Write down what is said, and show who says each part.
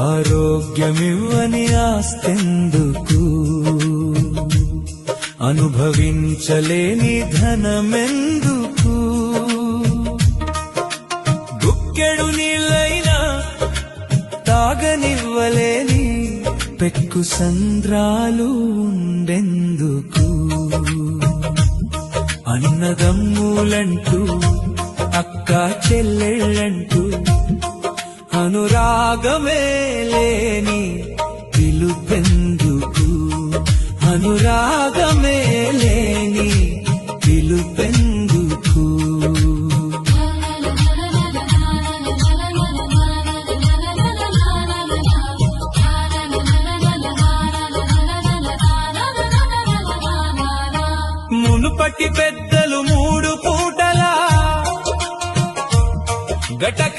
Speaker 1: ఆరోగ్యమివ్వని ఆస్తెందుకు, అనుభవించలేని ధనమెందుకు, గుక్కెడు నీళ్ళైనా తాగనివ్వలేని పెక్కు సంద్రాలు ఉండెందుకు. అన్నదమ్ములంటూ అక్క చెల్లెళ్ళంటూ అనురాగమే లేని పిలుపెందుకు, అనురాగమే లేని పిలుపెందుకు. మునుపటి పెద్దలు 3 పూటలా గటక